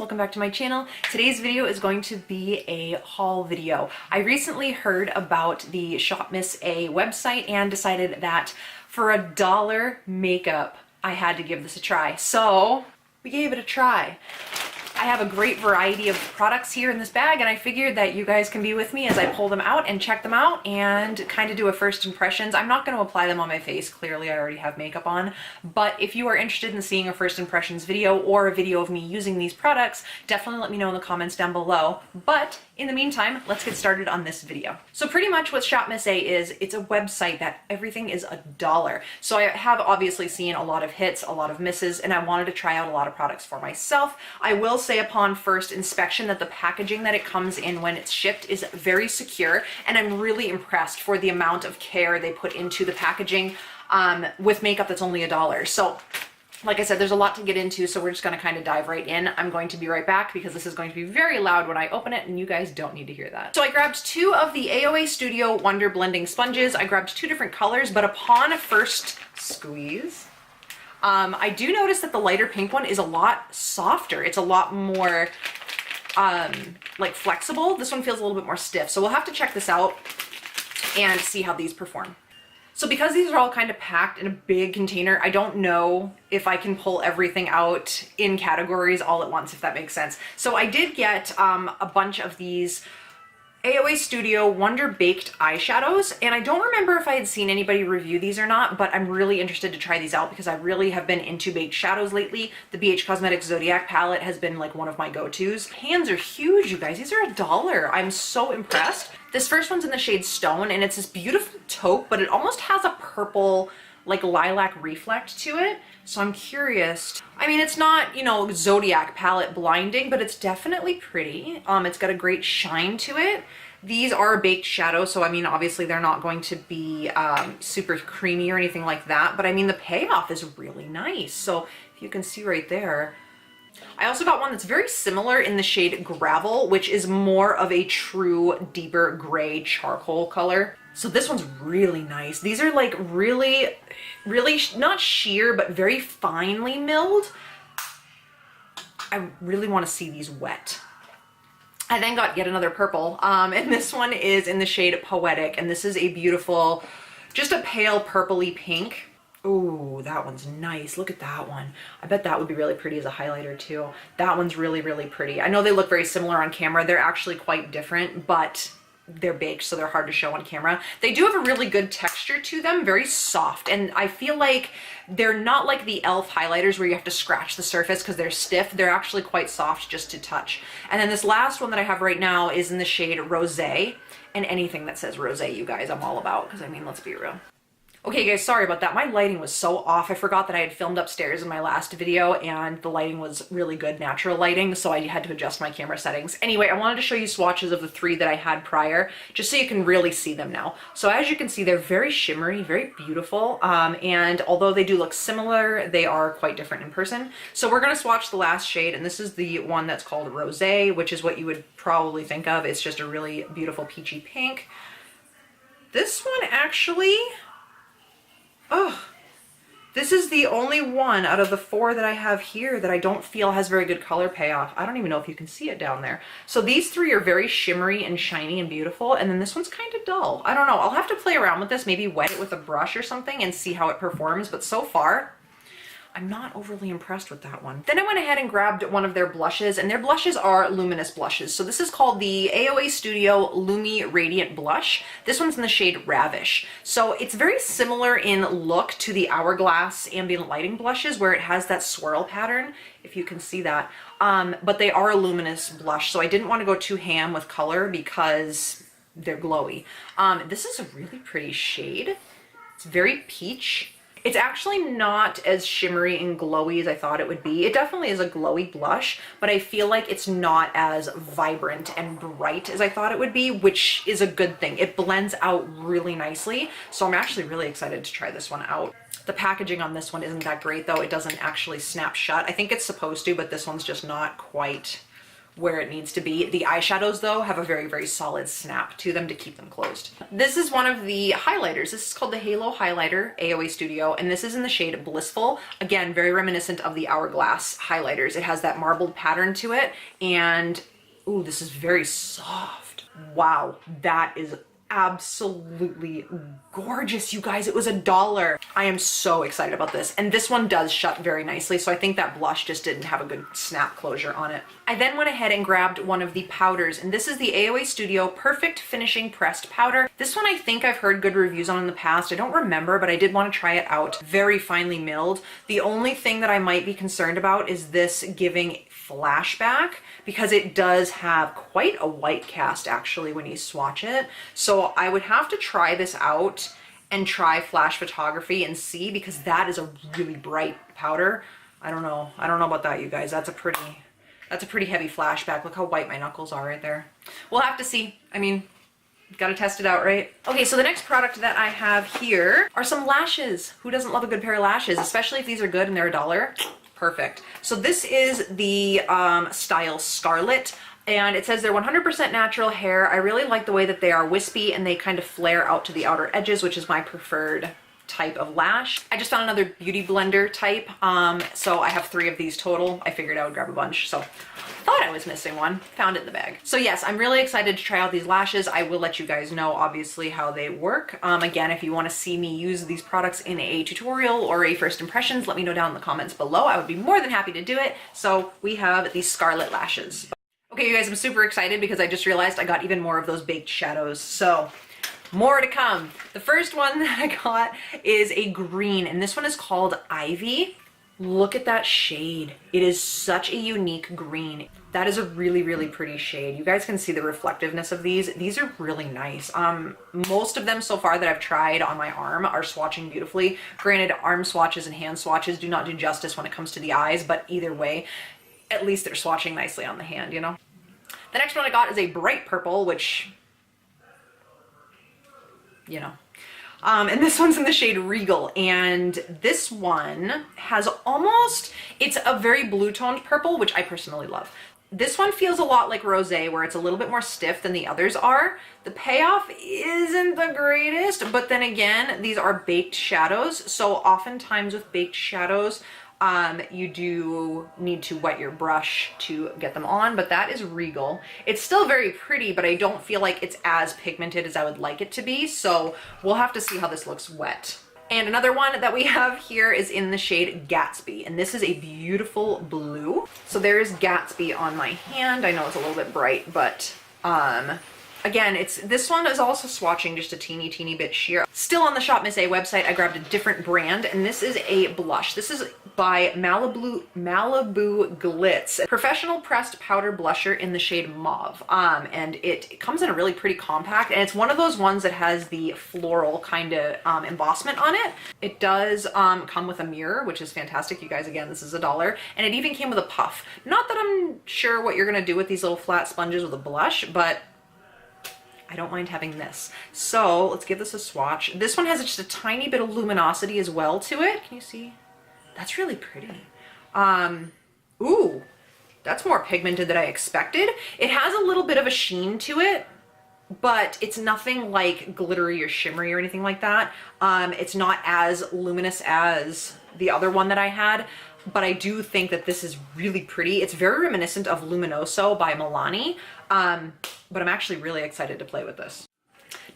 welcome back to my channel. Today's video is going to be a haul video. I recently heard about the SHOPMISSA website and decided that for $1 makeup, I had to give this a try. So we gave it a try. I have a great variety of products here in this bag, and I figured that you guys can be with me as I pull them out and check them out and kind of do a first impressions. I'm not going to apply them on my face. Clearly, I already have makeup on. But if you are interested in seeing a first impressions video or a video of me using these products, definitely let me know in the comments down below. But in the meantime, let's get started on this video. So pretty much what SHOPMISSA is, it's a website that everything is $1. So I have obviously seen a lot of hits, a lot of misses, and I wanted to try out a lot of products for myself. I will say upon first inspection that the packaging that it comes in when it's shipped is very secure, and I'm really impressed for the amount of care they put into the packaging with makeup that's only $1. So like I said, there's a lot to get into, so we're just going to kind of dive right in. I'm going to be right back because this is going to be very loud when I open it, and you guys don't need to hear that. So I grabbed 2 of the AOA Studio Wonder Blending Sponges. I grabbed 2 different colors, but upon first squeeze, I do notice that the lighter pink one is a lot softer. It's a lot more like flexible. This one feels a little bit more stiff. So we'll have to check this out and see how these perform. So because these are all kind of packed in a big container, I don't know if I can pull everything out in categories all at once, if that makes sense. So I did get a bunch of these AOA Studio Wonder Baked eyeshadows, and I don't remember if I had seen anybody review these or not, but I'm really interested to try these out because I really have been into baked shadows lately. The BH Cosmetics Zodiac palette has been like one of my go-tos. Hands are huge, you guys. These are $1. I'm so impressed. This first one's in the shade Stone, and it's this beautiful taupe, but it almost has a purple, like lilac reflect to it. So I'm curious. I mean, it's not, you know, Zodiac palette blinding, but it's definitely pretty. It's got a great shine to it. These are baked shadows, so I mean, obviously they're not going to be super creamy or anything like that, but I mean, the payoff is really nice. So if you can see right there. I also got one that's very similar in the shade Gravel, which is more of a true deeper gray charcoal color. So this one's really nice. These are like really not sheer, but very finely milled. I really want to see these wet. I then got yet another purple, and this one is in the shade Poetic, and this is a beautiful, just a pale purpley pink. Ooh, that one's nice. Look at that one. I bet that would be really pretty as a highlighter too. That one's really, really pretty. I know they look very similar on camera. They're actually quite different, but they're baked, so they're hard to show on camera. They do have a really good texture to them, very soft, and I feel like they're not like the e.l.f. highlighters where you have to scratch the surface because they're stiff. They're actually quite soft just to touch. And then this last one that I have right now is in the shade Rosé, and anything that says rosé, you guys, I'm all about, because I mean, let's be real. Okay guys, sorry about that. My lighting was so off. I forgot that I had filmed upstairs in my last video and the lighting was really good, natural lighting, so I had to adjust my camera settings. Anyway, I wanted to show you swatches of the 3 that I had prior, just so you can really see them now. So as you can see, they're very shimmery, very beautiful, and although they do look similar, they are quite different in person. So we're gonna swatch the last shade, and this is the one that's called Rosé, which is what you would probably think of. It's just a really beautiful peachy pink. This one actually, oh, this is the only one out of the 4 that I have here that I don't feel has very good color payoff. I don't even know if you can see it down there. So these 3 are very shimmery and shiny and beautiful, and then this one's kind of dull. I don't know. I'll have to play around with this, maybe wet it with a brush or something and see how it performs, but so far, I'm not overly impressed with that one. Then I went ahead and grabbed one of their blushes, and their blushes are luminous blushes. So this is called the AOA Studio Lumi Radiant Blush. This one's in the shade Ravish. So it's very similar in look to the Hourglass ambient lighting blushes where it has that swirl pattern, if you can see that. But they are a luminous blush, so I didn't want to go too ham with color because they're glowy. This is a really pretty shade. It's very peach. It's actually not as shimmery and glowy as I thought it would be. It definitely is a glowy blush, but I feel like it's not as vibrant and bright as I thought it would be, which is a good thing. It blends out really nicely, so I'm actually really excited to try this one out. The packaging on this one isn't that great though. It doesn't actually snap shut. I think it's supposed to, but this one's just not quite where it needs to be. The eyeshadows though have a very, very solid snap to them to keep them closed. This is one of the highlighters. This is called the Halo Highlighter AOA Studio, and this is in the shade Blissful. Again, very reminiscent of the Hourglass highlighters. It has that marbled pattern to it, and ooh, this is very soft. Wow, that is absolutely gorgeous, you guys. It was $1. I am so excited about this, and this one does shut very nicely, so I think that blush just didn't have a good snap closure on it. I then went ahead and grabbed one of the powders, and this is the AOA Studio Perfect Finishing Pressed Powder. This one I think I've heard good reviews on in the past. I don't remember, but I did want to try it out. Very finely milled. The only thing that I might be concerned about is this giving flashback, because it does have quite a white cast actually when you swatch it. So I would have to try this out and try flash photography and see, because that is a really bright powder. I don't know about that, you guys. That's a pretty heavy flashback. Look how white my knuckles are right there. We'll have to see. I mean, gotta test it out, right? Okay, so the next product that I have here are some lashes. Who doesn't love a good pair of lashes, especially if these are good and they're $1? Perfect. So this is the style Scarlet, and it says they're 100% natural hair. I really like the way that they are wispy and they kind of flare out to the outer edges, which is my preferred type of lash. I just found another beauty blender type, so I have 3 of these total. I figured I would grab a bunch, so thought I was missing one, found it in the bag. So yes, I'm really excited to try out these lashes. I will let you guys know obviously how they work. Again, if you want to see me use these products in a tutorial or a first impressions, let me know down in the comments below. I would be more than happy to do it. So we have these Scarlet lashes. Okay, you guys, I'm super excited because I just realized I got even more of those baked shadows. So more to come. The first one that I got is a green, and this one is called Ivy. Look at that shade. It is such a unique green. That is a really, really pretty shade. You guys can see the reflectiveness of these. These are really nice. Most of them so far that I've tried on my arm are swatching beautifully. Granted, arm swatches and hand swatches do not do justice when it comes to the eyes, but either way, at least they're swatching nicely on the hand, you know? The next one I got is a bright purple, which, you know. And this one's in the shade Regal, and this one has almost, it's a very blue toned purple, which I personally love. This one feels a lot like rosé, where it's a little bit more stiff than the others are. The payoff isn't the greatest, but then again, these are baked shadows. So oftentimes with baked shadows, you do need to wet your brush to get them on, but that is Regal. It's still very pretty, but I don't feel like it's as pigmented as I would like it to be, so we'll have to see how this looks wet. And another one that we have here is in the shade Gatsby, and this is a beautiful blue. So there's Gatsby on my hand. I know it's a little bit bright, but again, this one is also swatching just a teeny bit sheer. Still on the SHOPMISSA website, I grabbed a different brand, and this is a blush. This is by Malibu Glitz, professional pressed powder blusher in the shade Mauve. And it comes in a really pretty compact, and it's one of those ones that has the floral kind of embossment on it. It does come with a mirror, which is fantastic. You guys, again, this is $1, and it even came with a puff. Not that I'm sure what you're gonna do with these little flat sponges with a blush, but I don't mind having this. So let's give this a swatch. This one has just a tiny bit of luminosity as well to it. Can you see? That's really pretty. Ooh, that's more pigmented than I expected. It has a little bit of a sheen to it, but it's nothing like glittery or shimmery or anything like that. It's not as luminous as the other one that I had, but I do think that this is really pretty. It's very reminiscent of Luminoso by Milani, but I'm actually really excited to play with this.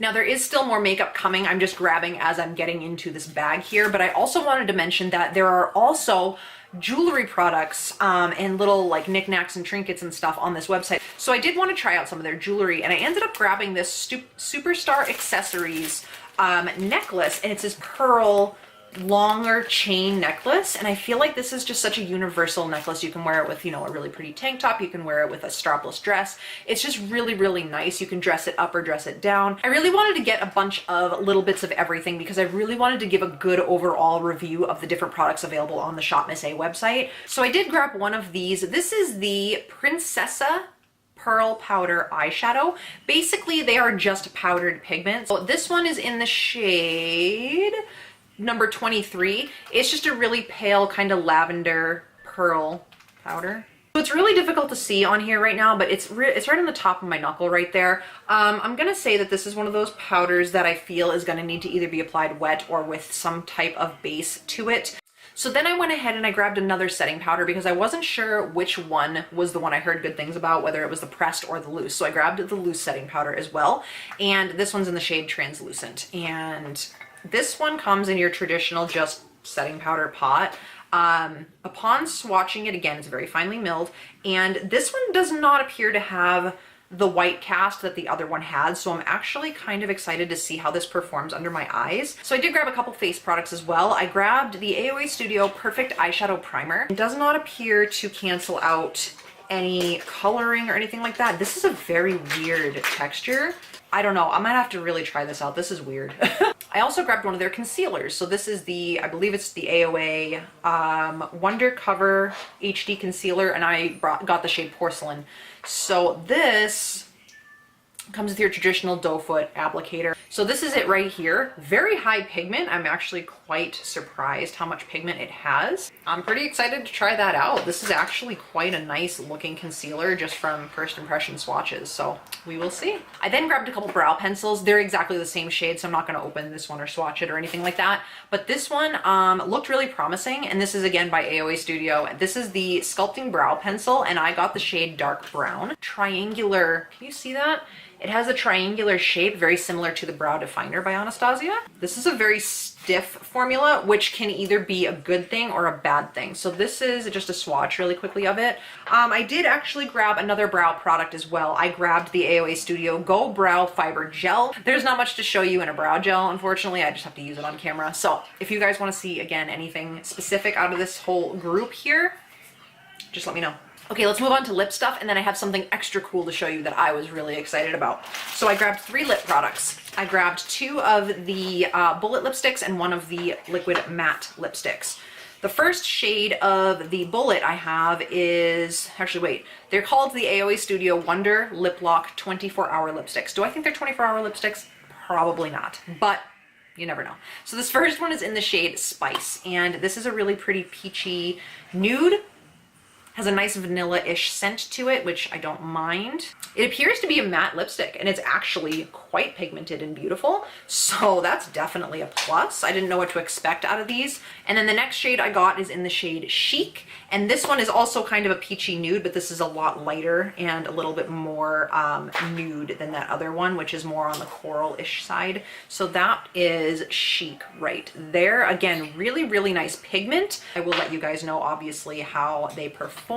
Now there is still more makeup coming. I'm just grabbing as I'm getting into this bag here, but I also wanted to mention that there are also jewelry products and little like knickknacks and trinkets and stuff on this website. So I did want to try out some of their jewelry, and I ended up grabbing this Superstar Accessories necklace, and it's this pearl longer chain necklace, and I feel like this is just such a universal necklace. You can wear it with, you know, a really pretty tank top. You can wear it with a strapless dress. It's just really nice. You can dress it up or dress it down. I really wanted to get a bunch of little bits of everything because I really wanted to give a good overall review of the different products available on the SHOPMISSA website. So I did grab one of these. This is the Princessa Pearl Powder Eyeshadow. Basically, they are just powdered pigments. So this one is in the shade number 23. It's just a really pale kind of lavender pearl powder. So it's really difficult to see on here right now, but it's right on the top of my knuckle right there. I'm gonna say that this is one of those powders that I feel is gonna need to either be applied wet or with some type of base to it. So then I went ahead and I grabbed another setting powder because I wasn't sure which one was the one I heard good things about, whether it was the pressed or the loose. So I grabbed the loose setting powder as well. And this one's in the shade Translucent. And this one comes in your traditional just setting powder pot. Upon swatching it, again, it's very finely milled. And this one does not appear to have the white cast that the other one had, so I'm actually kind of excited to see how this performs under my eyes. So I did grab a couple face products as well. I grabbed the AOA Studio Perfect Eyeshadow Primer. It does not appear to cancel out any coloring or anything like that. This is a very weird texture. I don't know, I might have to really try this out. This is weird. I also grabbed one of their concealers. So this is the, I believe it's the AOA Wonder Cover HD Concealer, and I got the shade Porcelain. So this comes with your traditional doe foot applicator. So this is it right here. Very high pigment. I'm actually quite surprised how much pigment it has. I'm pretty excited to try that out. This is actually quite a nice looking concealer just from first impression swatches. So we will see. I then grabbed a couple brow pencils. They're exactly the same shade, so I'm not going to open this one or swatch it or anything like that. But this one looked really promising. And this is again by AOA Studio. This is the Sculpting Brow Pencil, and I got the shade Dark Brown. Triangular, can you see that? It has a triangular shape, very similar to the Brow Definer by Anastasia. This is a very stiff formula, which can either be a good thing or a bad thing. So this is just a swatch really quickly of it. I did actually grab another brow product as well. I grabbed the AOA Studio Go Brow Fiber Gel. There's not much to show you in a brow gel, unfortunately. I just have to use it on camera. So if you guys want to see, again, anything specific out of this whole group here, just let me know. Okay, let's move on to lip stuff, and then I have something extra cool to show you that I was really excited about. So I grabbed 3 lip products. I grabbed 2 of the bullet lipsticks and 1 of the liquid matte lipsticks. The first shade of the bullet I have is, actually wait, they're called the AOA Studio Wonder Lip Lock 24-Hour Lipsticks. Do I think they're 24-hour lipsticks? Probably not, but you never know. So this first one is in the shade Spice, and this is a really pretty peachy nude. Has a nice vanilla-ish scent to it, which I don't mind. It appears to be a matte lipstick, and it's actually quite pigmented and beautiful, so that's definitely a plus. I didn't know what to expect out of these. And then the next shade I got is in the shade Chic, and this one is also kind of a peachy nude, but this is a lot lighter and a little bit more nude than that other one, which is more on the coral-ish side. So that is Chic right there. Again, really, really nice pigment. I will let you guys know, obviously, how they perform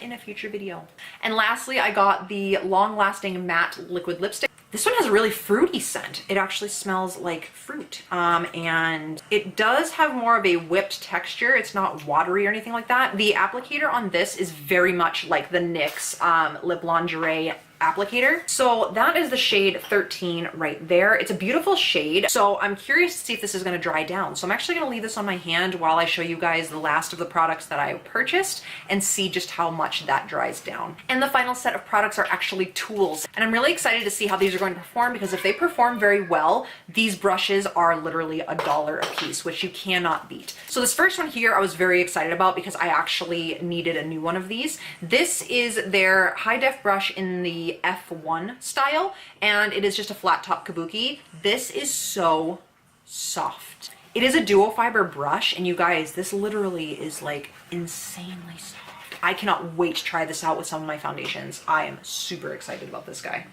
in a future video. And lastly, I got the long-lasting matte liquid lipstick. This one has a really fruity scent. It actually smells like fruit. And it does have more of a whipped texture. It's not watery or anything like that. The applicator on this is very much like the NYX Lip Lingerie applicator. So that is the shade 13 right there. It's a beautiful shade. So I'm curious to see if this is going to dry down. So I'm actually going to leave this on my hand while I show you guys the last of the products that I purchased and see just how much that dries down. And the final set of products are actually tools. And I'm really excited to see how these are going to perform, because if they perform very well, these brushes are literally $1 a piece, which you cannot beat. So this first one here I was very excited about because I actually needed a new one of these. This is their high def brush in the F1 style, and it is just a flat top kabuki. This is so soft. It is a duo fiber brush, and you guys, this literally is like insanely soft. I cannot wait to try this out with some of my foundations. I am super excited about this guy.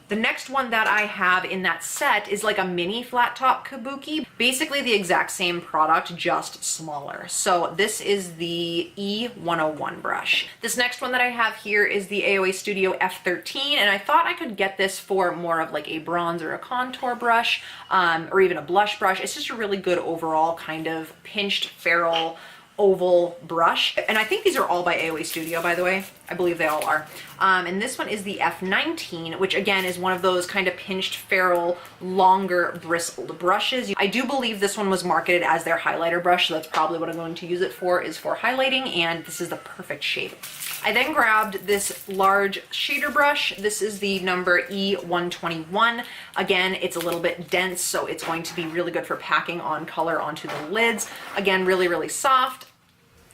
The next one that I have in that set is like a mini flat top kabuki. Basically the exact same product, just smaller. So this is the E101 brush. This next one that I have here is the AOA Studio F13, and I thought I could get this for more of like a bronze or a contour brush, or even a blush brush. It's just a really good overall kind of pinched ferrule oval brush. And I think these are all by AOA Studio, by the way. I believe they all are. And this one is the F19, which again is one of those kind of pinched ferrule, longer bristled brushes. I do believe this one was marketed as their highlighter brush, so that's probably what I'm going to use it for, is for highlighting, and this is the perfect shape. I then grabbed this large shader brush. This is the number E121. Again, it's a little bit dense, so it's going to be really good for packing on color onto the lids. Again, really, really soft.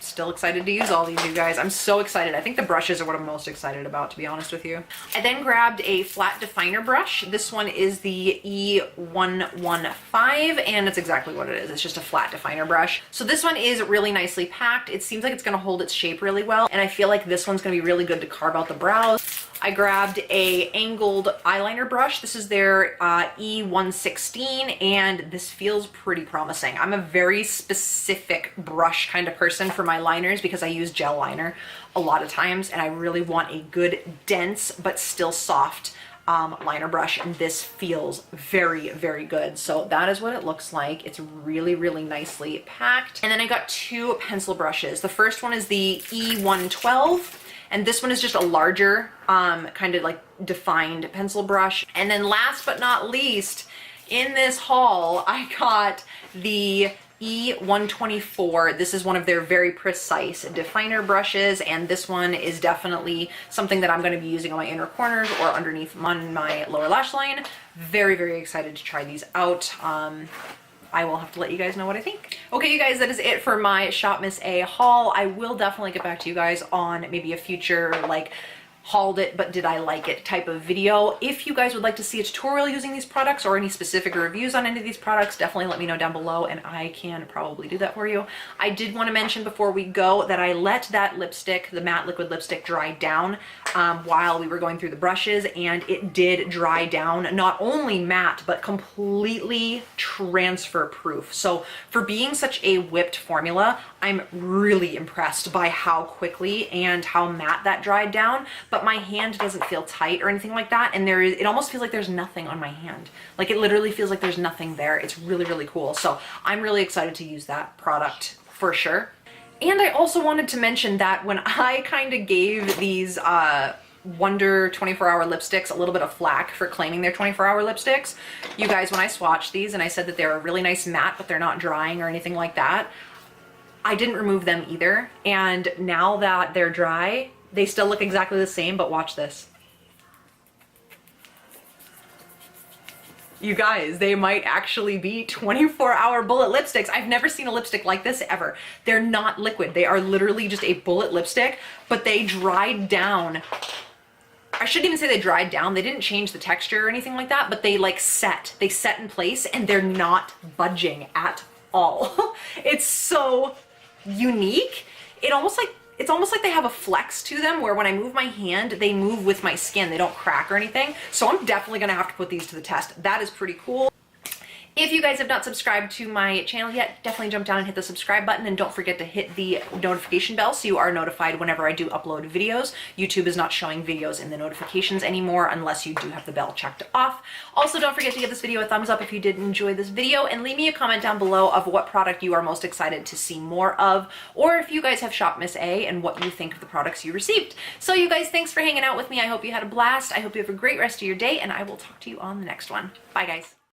still excited to use all these, you guys. I'm so excited. I think the brushes are what I'm most excited about, to be honest with you. I then grabbed a flat definer brush. This one is the E115, and it's exactly what it is. It's just a flat definer brush. So this one is really nicely packed. It seems like it's gonna hold its shape really well, and I feel like this one's gonna be really good to carve out the brows. I grabbed a angled eyeliner brush. This is their E116, and this feels pretty promising. I'm a very specific brush kind of person for my liners because I use gel liner a lot of times, and I really want a good, dense, but still soft liner brush, and this feels very, very good. So that is what it looks like. It's really, really nicely packed. And then I got two pencil brushes. The first one is the E112. And this one is just a larger, kind of like defined pencil brush. And then last but not least, in this haul, I got the E124. This is one of their very precise definer brushes, and this one is definitely something that I'm going to be using on my inner corners or underneath on my lower lash line. Very, very excited to try these out. I will have to let you guys know what I think. Okay, you guys, that is it for my Shop Miss A haul. I will definitely get back to you guys on maybe a future, like, hauled it but did I like it type of video. If you guys would like to see a tutorial using these products or any specific reviews on any of these products, definitely let me know down below and I can probably do that for you. I did want to mention before we go that I let that lipstick, the matte liquid lipstick, dry down while we were going through the brushes, and it did dry down, not only matte but completely transfer proof. So for being such a whipped formula, I'm really impressed by how quickly and how matte that dried down, but my hand doesn't feel tight or anything like that, and it almost feels like there's nothing on my hand. Like, it literally feels like there's nothing there. It's really, really cool. So I'm really excited to use that product for sure. And I also wanted to mention that when I kind of gave these Wonder 24-hour lipsticks a little bit of flack for claiming they're 24-hour lipsticks, you guys, when I swatched these and I said that they're a really nice matte but they're not drying or anything like that, I didn't remove them either. And now that they're dry, they still look exactly the same, but watch this. You guys, they might actually be 24-hour bullet lipsticks. I've never seen a lipstick like this ever. They're not liquid. They are literally just a bullet lipstick, but they dried down. I shouldn't even say they dried down. They didn't change the texture or anything like that, but they like set. They set in place and they're not budging at all. It's so unique. It's almost like they have a flex to them where when I move my hand, they move with my skin. They don't crack or anything. So I'm definitely gonna have to put these to the test. That is pretty cool. If you guys have not subscribed to my channel yet, definitely jump down and hit the subscribe button, and don't forget to hit the notification bell so you are notified whenever I do upload videos. YouTube is not showing videos in the notifications anymore unless you do have the bell checked off. Also, don't forget to give this video a thumbs up if you did enjoy this video, and leave me a comment down below of what product you are most excited to see more of, or if you guys have Shop Miss A and what you think of the products you received. So you guys, thanks for hanging out with me. I hope you had a blast. I hope you have a great rest of your day, and I will talk to you on the next one. Bye, guys.